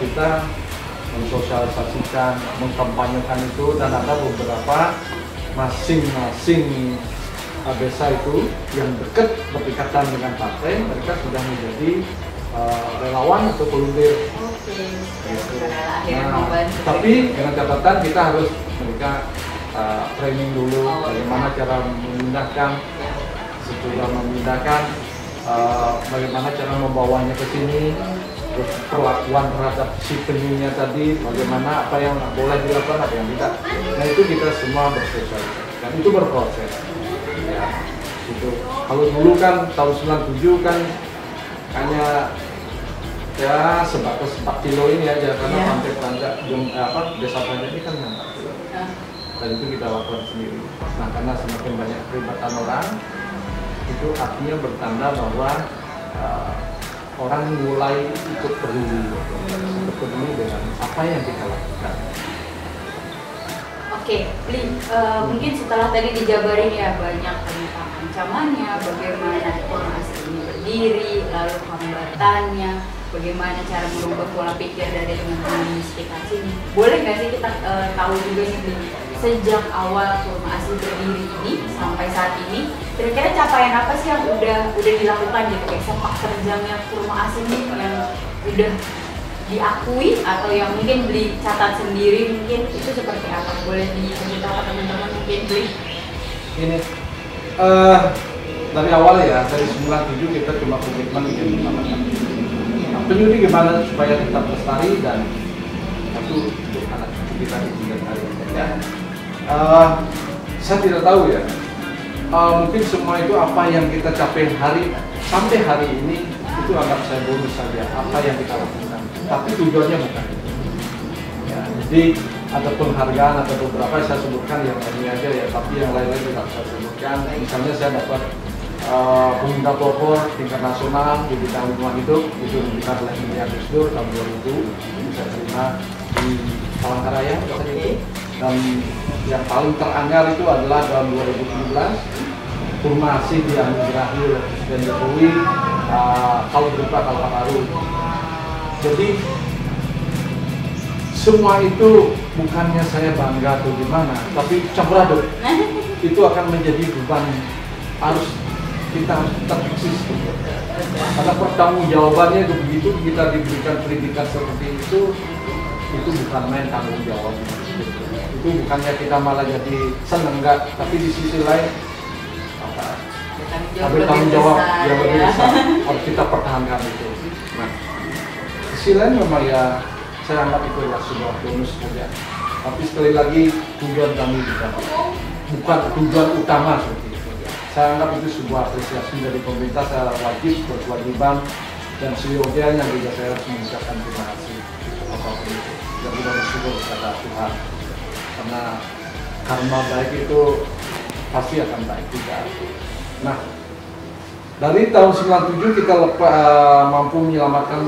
kita mensosialisasikan, mengkampanyekan itu, dan ada beberapa masing-masing desa itu yang dekat berdekatan dengan partai, mereka sudah menjadi relawan atau volunteer. Tapi dengan catatan kita harus mereka training dulu bagaimana cara memindahkan, setelah memindahkan bagaimana cara membawanya ke sini, terus perlakuan terhadap si penyunya tadi, bagaimana apa yang boleh dilakukan, apa yang tidak. Nah itu kita semua bersosialisasi dan itu berproses. Ya, itu. Kalau dulu kan tahun 97 kan hanya ya sebatas 4 kilo ini aja karena pantai Perancak, desa Perancak ini kan 4 kilo. Dan itu kita lakukan sendiri. Nah karena semakin banyak perlibatan orang, itu artinya bertanda bahwa orang mulai ikut peduli dengan apa yang kita lakukan. Oke, mungkin setelah tadi dijabarin ya banyak tentang ancamannya, bagaimana informasi ini berdiri, lalu hambatannya, bagaimana cara merubah pola pikir dari teman-teman mistifikasi ini. Boleh nggak sih kita tahu juga nih sejak awal Kurma Asih berdiri ini sampai saat ini, kira-kira capaian apa sih yang udah dilakukan gitu, kayak sepak terjangnya Kurma Asih ini yang udah diakui atau yang mungkin beli catat sendiri, mungkin itu seperti apa? Boleh diceritakan teman-teman mungkin beli? Ini dari awal ya, dari 97 kita cuma komitmen ingin menambahkan. Nah, penyu ini gimana supaya tetap lestari dan satu untuk anak cucu kita di tingkat hari ya. Saya tidak tahu ya. Mungkin semua itu apa yang kita capai sampai hari ini itu anggap saya bonus saja apa yang kita lakukan. Tapi tujuannya bukan itu. Ya, jadi ada penghargaan atau beberapa saya sebutkan yang ini aja ya, tapi yang lain-lain tidak saya sebutkan. Misalnya saya dapat pemuda pelopor tingkat nasional di bidang lingkungan hidup itu diberikan oleh Menteri Gus Dur tahun 2000, bisa terima di Palangkaraya itu. Dan yang paling teranggar itu adalah tahun 2017 Kurma Asih dianugerahi oleh Presiden Jokowi kalau berupa Kalpataru. Jadi semua itu bukannya saya bangga atau gimana, tapi campur aduk. Itu akan menjadi beban, kita harus tetap eksis. Karena pertanggungjawabannya itu begitu kita diberikan pendidikan seperti itu bukan main tanggung jawab. Itu bukannya kita malah jadi seneng enggak, tapi di sisi lain ada tanggung jawab yang lebih besar, harus kita pertahankan itu. Nah, sisi lain memang ya saya anggap itu adalah sebuah bonus saja. Tapi sekali lagi tujuan kami bukan tujuan utama seperti itu. Saya anggap itu sebuah apresiasi dari pemerintah. Saya wajib berkewajiban dan seyogianya juga saya harus mengucapkan terima kasih apapun itu. Dan kita bersyukur kepada Tuhan karena karma baik itu pasti akan baik juga. Nah, dari tahun 97 kita mampu menyelamatkan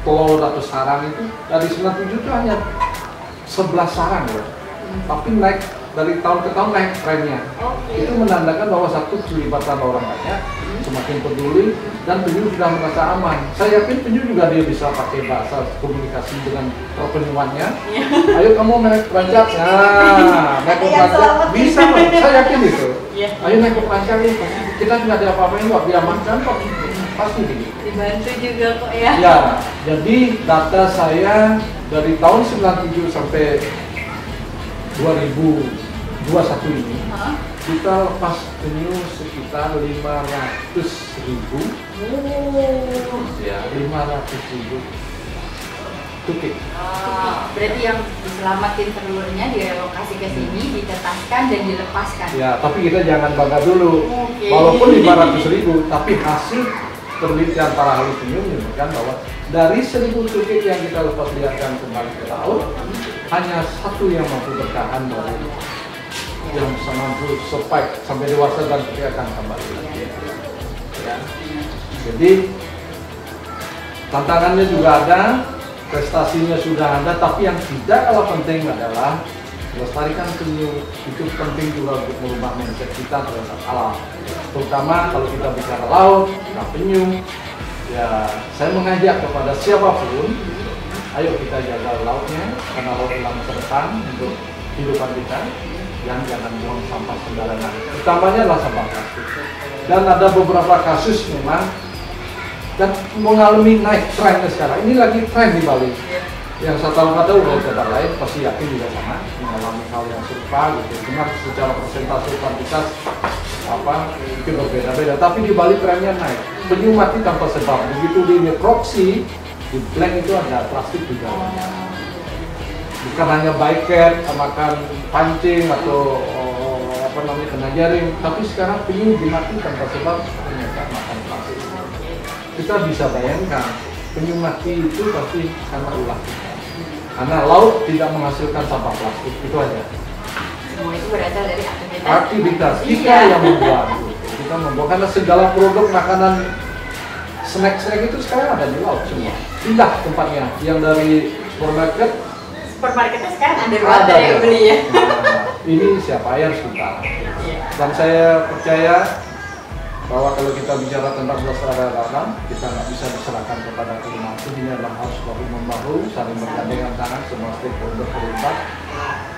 telur atau sarang itu. Dari 97 itu hanya 11 sarang loh. Tapi naik dari tahun ke tahun naik trennya. Itu menandakan bahwa satu keterlibatan orang banyak, semakin peduli dan penyu sudah merasa aman. Saya yakin penyu juga dia bisa pakai bahasa komunikasi dengan penyuannya. Ayo kamu naik Perancak, naik ke Perancak bisa, saya yakin itu. Ayo naik ke Perancak ini, kita nggak ada apa-apain kok, diamankan kok, pasti gitu. Dibantu juga kok ya. Ya, jadi data saya dari tahun 97 sampai 2021 ini, kita lepas penyu sekitar 500.000. Ya, 500.000 tukik. Berarti yang diselamatin telurnya direlokasi ke sini, ditetaskan dan dilepaskan. Ya, tapi kita jangan bangga dulu. Walaupun 500.000, tapi hasil penelitian para ahli penyu menunjukkan bahwa dari 1.000 tukik yang kita lepas liarkan kembali ke laut, hanya satu yang mampu bertahan dari yang bisa mampu survive sampai dewasa dan dia akan kembali lagi. Ya. Jadi tantangannya juga ada, prestasinya sudah ada, tapi yang tidak kalah penting adalah melestarikan penyu. Itu penting juga untuk merubah mindset kita terhadap alam. Terutama kalau kita bicara laut, penyu, ya saya mengajak kepada siapapun ayo kita jaga lautnya, karena laut adalah masa depan untuk kehidupan kita. Jangan buang sampah sembarangan. Utamanya adalah sampah plastik. Dan ada beberapa kasus memang dan mengalami naik trennya sekarang. Ini lagi tren di Bali. Yang saya tahu ada udah tempat lain pasti yakin juga sama mengalami hal yang serupa gitu. Cuma secara persentase kuantitas itu berbeda-beda. Tapi di Bali trennya naik. Penyu mati tanpa sebab. Begitu di nekropsi, di blank itu ada plastik juga. Bukan hanya bycatch, makan pancing atau kena jaring, tapi sekarang penyu dimati tanpa sebab ternyata makan plastik. Kita bisa bayangkan penyu mati itu pasti karena ulah kita. Karena laut tidak menghasilkan sampah plastik, itu aja. Semua itu berasal dari aktivitas kita yang membuat. Kita membuat karena segala produk makanan snack itu sekarang ada di laut semua. Pindah tempatnya, yang dari supermarketnya sekarang underwater yang beli ya. Nah, ini siapa yang harus kita. Dan saya percaya bahwa kalau kita bicara tentang pelestarian alam, kita nggak bisa diserahkan kepada klimatik. Ini adalah harus bahu-membahu, saling bergandengan tangan, semua stakeholder terlibat.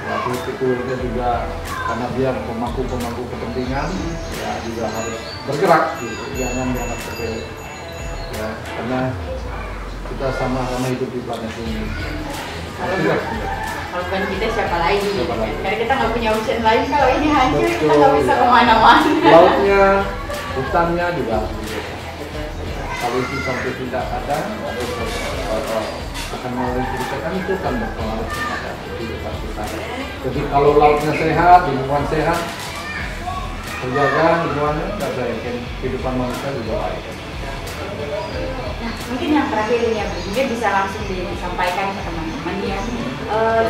Ya, politik-politiknya juga karena dia pemangku kepentingan, ya juga harus bergerak, gitu. Jangan dianggap sepele. Ya, karena kita sama-sama hidup di planet ini. Kalau bukan kita siapa lagi? Karena kita nggak punya option lain. Kalau ini hancur, kita nggak bisa kemana-mana. Lautnya, hutannya juga. Kalau itu sampai tidak ada, akan melalui kebijakan itu akan berpengaruh kepada kehidupan kita. Jadi kalau lautnya sehat, lingkungan sehat, terjaga lingkungannya, saya yakin kehidupan manusia juga baik. Nah, mungkin yang terakhir ini ya, mungkin bisa langsung disampaikan ke teman-teman ya.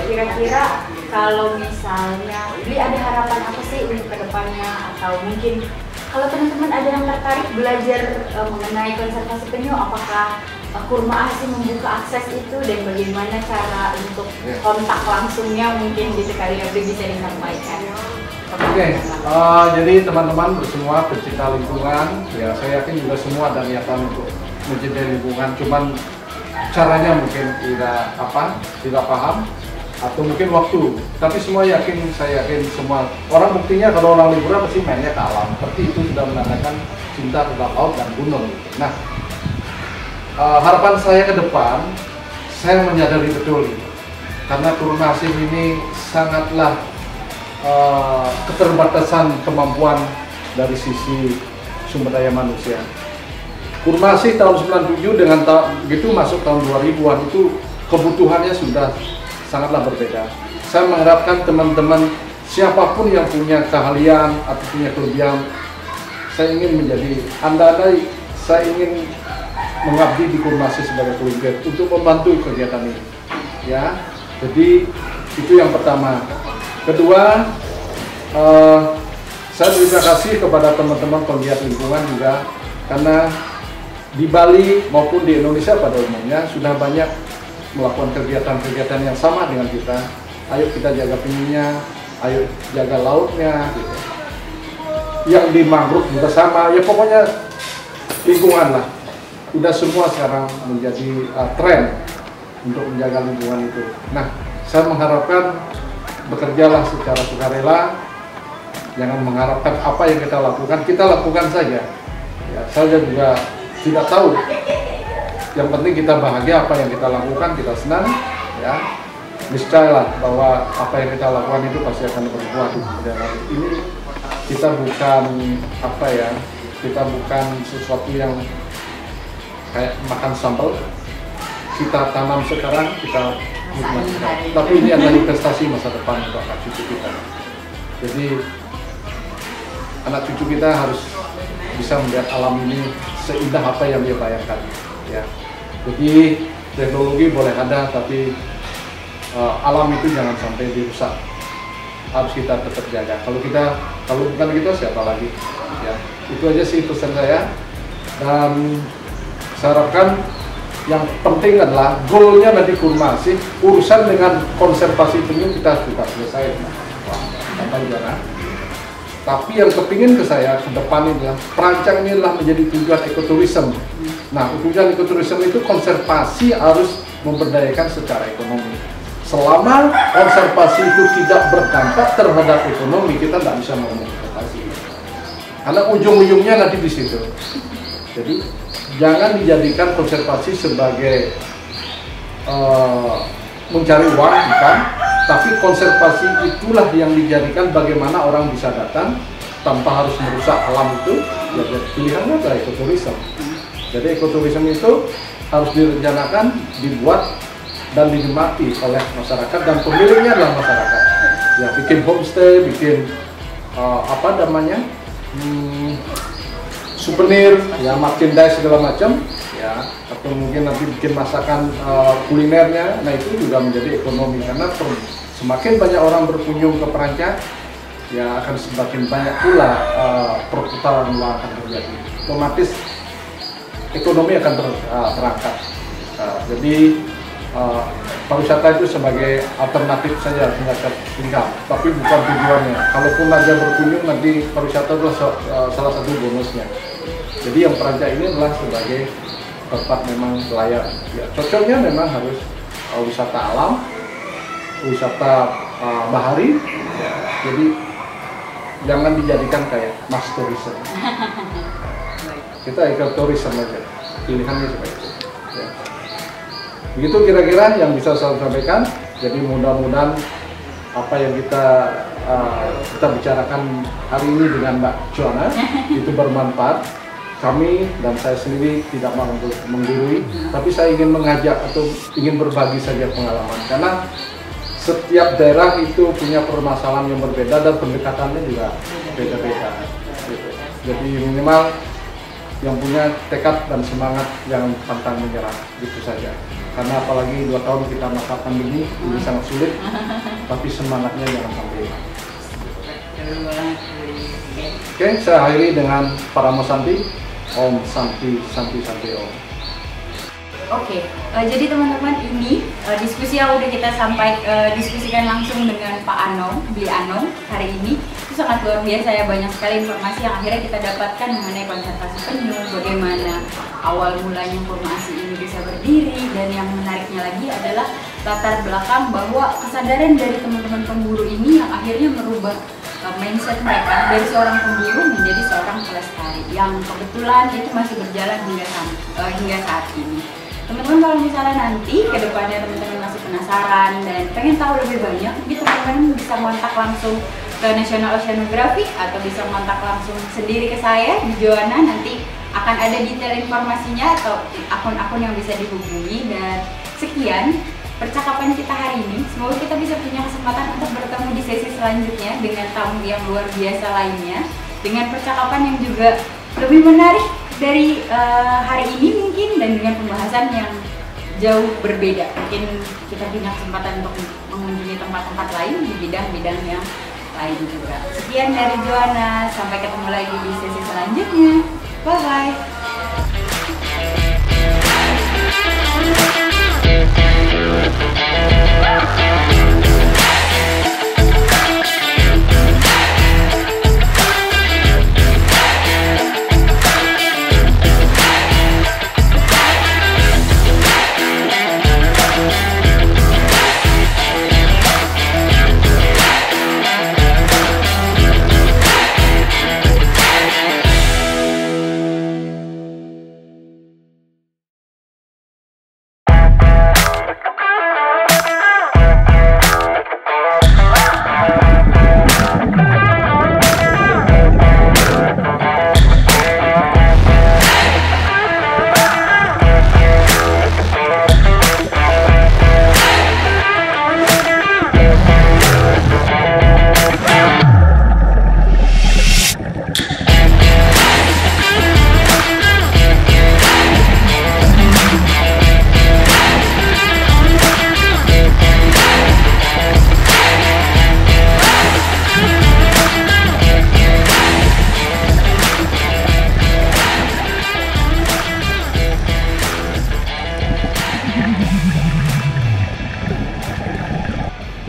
Kira-kira kalau misalnya Beli ada harapan apa sih untuk kedepannya, atau mungkin kalau teman-teman ada yang tertarik belajar mengenai konservasi penyu, apakah Kurma Asi membuka akses itu dan bagaimana cara untuk kontak langsungnya, mungkin gitu kali ya Beli bisa disampaikan. Oke, jadi teman-teman semua pecinta lingkungan, ya saya yakin juga semua ada niatan untuk mencintai lingkungan, cuman caranya mungkin tidak paham atau mungkin waktu. Tapi semua yakin, saya yakin semua orang, buktinya kalau orang liburan pasti mainnya ke alam. Seperti itu sudah menandakan cinta terhadap laut dan gunung. Nah, harapan saya ke depan, saya menyadari betul karena Kurma Asi ini sangatlah keterbatasan kemampuan dari sisi sumber daya manusia. Kurma Asi tahun 97 dengan begitu masuk tahun 2000-an itu kebutuhannya sudah sangatlah berbeda. Saya mengharapkan teman-teman siapapun yang punya keahlian atau punya kelebihan, saya ingin menjadi andai saya ingin mengabdi di Kurma Asi sebagai volunteer untuk membantu kegiatan ini. Ya, jadi itu yang pertama. Kedua, saya terima kasih kepada teman-teman penggiat lingkungan juga, karena di Bali maupun di Indonesia pada umumnya sudah banyak melakukan kegiatan-kegiatan yang sama dengan kita. Ayo kita jaga penyunya, ayo jaga lautnya, gitu. Yang di mangrove juga sama, ya pokoknya lingkungan lah. Udah semua sekarang menjadi tren untuk menjaga lingkungan itu. Nah, saya mengharapkan bekerjalah secara sukarela, jangan mengharapkan apa yang kita lakukan saja. Ya, saya juga tidak tahu. Yang penting kita bahagia, apa yang kita lakukan kita senang, ya. Niscayalah bahwa apa yang kita lakukan itu pasti akan berbuah. Ini kita bukan kita bukan sesuatu yang kayak makan sambal. Kita tanam sekarang, kita nikmati. Tapi ini adalah investasi masa depan untuk anak cucu kita. Jadi anak cucu kita harus bisa melihat alam ini seindah apa yang dia bayangkan. Ya. Jadi teknologi boleh ada, tapi alam itu jangan sampai dirusak. Harus kita tetap jaga. Kalau bukan kita siapa lagi? Ya. Itu aja sih pesan saya. Dan saya harapkan yang penting adalah goalnya nanti Kurma Asi, urusan dengan konservasi penyu kita sudah selesai. Tapi yang kepingin ke saya ke depan adalah perancang ini adalah menjadi tujuan ekoturism. Nah, tujuan ekoturism itu konservasi harus memberdayakan secara ekonomi. Selama konservasi itu tidak berdampak terhadap ekonomi, kita tidak bisa ngomong konservasi. Karena ujung-ujungnya nanti di situ. Jadi jangan dijadikan konservasi sebagai mencari uang, bukan. Tapi konservasi itulah yang dijadikan bagaimana orang bisa datang tanpa harus merusak alam itu. Ya, pilihannya adalah ekoturisme. Jadi ekoturisme itu harus direncanakan, dibuat, dan dinikmati oleh masyarakat, dan pemiliknya adalah masyarakat. Ya, bikin homestay, bikin souvenir, ya, merchandise segala macam, ya, atau mungkin nanti bikin masakan kulinernya. Nah, itu juga menjadi ekonomi, karena semakin banyak orang berkunjung ke Peranca, ya akan semakin banyak pula perputaran uang akan terjadi. Otomatis ekonomi akan terangkat. Jadi pariwisata itu sebagai alternatif saja tingkat income, tapi bukan tujuannya. Kalaupun aja berkunjung, nanti pariwisata adalah salah satu bonusnya. Jadi yang Peranca ini adalah sebagai tempat memang layak. Ya, cocoknya memang harus wisata alam, wisata bahari. Ya, jadi jangan dijadikan kayak mass tourism. Kita ekoturism aja, pilihannya seperti itu. Ya. Begitu kira-kira yang bisa saya sampaikan. Jadi mudah-mudahan apa yang kita bicarakan hari ini dengan Mbak Joanna itu bermanfaat. Kami dan saya sendiri tidak mau untuk menggurui, tapi saya ingin mengajak atau ingin berbagi saja pengalaman. Karena setiap daerah itu punya permasalahan yang berbeda dan pendekatannya juga beda-beda. Gitu. Jadi minimal yang punya tekad dan semangat, jangan pantang menyerah, gitu saja. Karena apalagi 2 tahun kita masa pandemi ini sangat sulit, tapi semangatnya jangan sampai hilang. Oke, saya akhiri dengan Paramo Santi, Om Santi Santi Santi Om. Oke, jadi teman-teman, ini diskusi yang udah kita diskusikan langsung dengan Pak Anom, Bli Anom hari ini itu sangat luar biasa ya, banyak sekali informasi yang akhirnya kita dapatkan mengenai konservasi penyu, bagaimana awal mulanya formasi ini bisa berdiri, dan yang menariknya lagi adalah latar belakang bahwa kesadaran dari teman-teman pemburu ini yang akhirnya merubah mindset mereka dari seorang pemburu menjadi seorang pelestari, yang kebetulan itu masih berjalan hingga saat ini. Teman-teman, kalau misalnya nanti ke depannya teman-teman masih penasaran dan pengen tahu lebih banyak, mungkin teman-teman bisa kontak langsung ke National Oceanographic atau bisa kontak langsung sendiri ke saya di Joanna. Nanti akan ada detail informasinya atau akun-akun yang bisa dihubungi. Dan sekian percakapan kita hari ini. Semoga kita bisa punya kesempatan untuk bertemu di sesi selanjutnya dengan tamu yang luar biasa lainnya, dengan percakapan yang juga lebih menarik dari hari ini mungkin, dan dengan pembahasan yang jauh berbeda. Mungkin kita punya kesempatan untuk mengunjungi tempat-tempat lain di bidang-bidang yang lain juga. Sekian dari Joanna, sampai ketemu lagi di sesi selanjutnya. Bye-bye.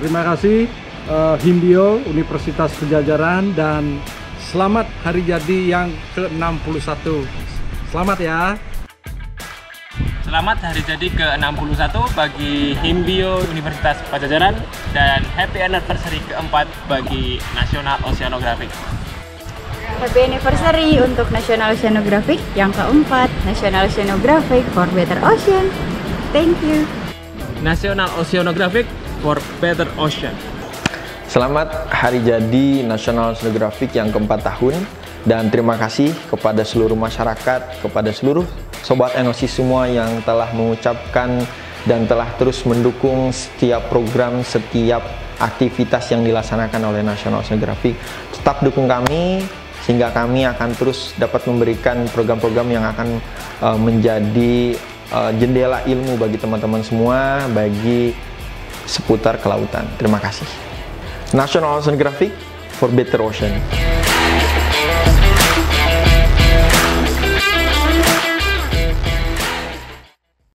Terima kasih Hindio Universitas Padjadjaran, dan selamat hari jadi yang ke-61. Selamat ya. Selamat hari jadi ke-61 bagi Himbio Universitas Padjadjaran dan happy anniversary keempat bagi National Oceanographic. Happy anniversary untuk National Oceanographic yang keempat, National Oceanographic for Better Ocean. Thank you. National Oceanographic for Better Ocean. Selamat hari jadi National Oceanographic yang keempat tahun. Dan terima kasih kepada seluruh masyarakat, kepada seluruh Sobat NOC semua yang telah mengucapkan dan telah terus mendukung setiap program, setiap aktivitas yang dilaksanakan oleh National Oceanographic. Tetap dukung kami, sehingga kami akan terus dapat memberikan program-program yang akan menjadi jendela ilmu bagi teman-teman semua, bagi seputar kelautan. Terima kasih. National Oceanographic for Better Ocean.